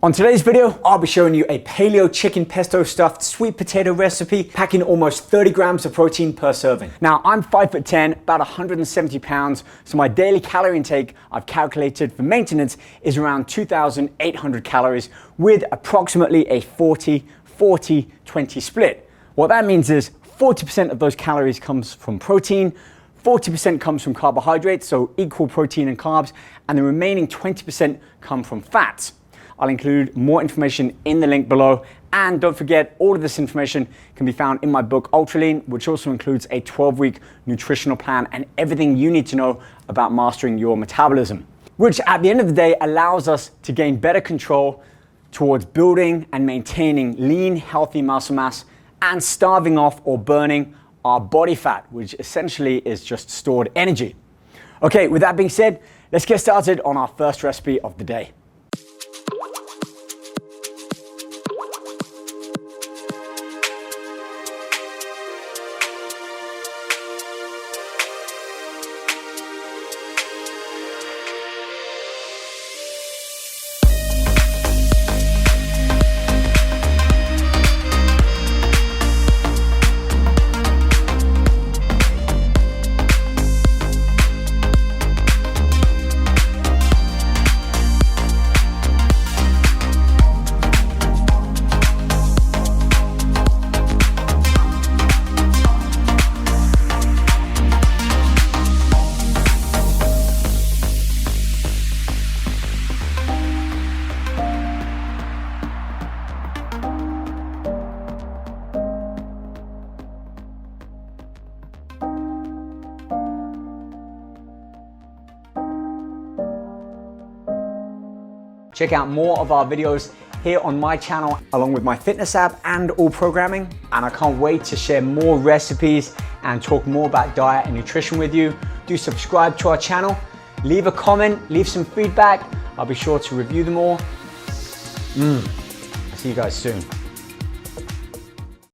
On today's video, I'll be showing you a paleo chicken pesto stuffed sweet potato recipe, packing almost 30 grams of protein per serving. Now, I'm 5'10", about 170 pounds, so my daily calorie intake I've calculated for maintenance is around 2,800 calories with approximately a 40-40-20 split. What that means is 40% of those calories comes from protein, 40% comes from carbohydrates, so equal protein and carbs, and the remaining 20% come from fats. I'll include more information in the link below, and don't forget, all of this information can be found in my book Ultra Lean, which also includes a 12-week nutritional plan and everything you need to know about mastering your metabolism, which at the end of the day allows us to gain better control towards building and maintaining lean, healthy muscle mass and starving off or burning our body fat, which essentially is just stored energy. Okay, with that being said, let's get started on our first recipe of the day. Check out more of our videos here on my channel, along with my fitness app and all programming. And I can't wait to share more recipes and talk more about diet and nutrition with you. Do subscribe to our channel, leave a comment, leave some feedback. I'll be sure to review them all. See you guys soon.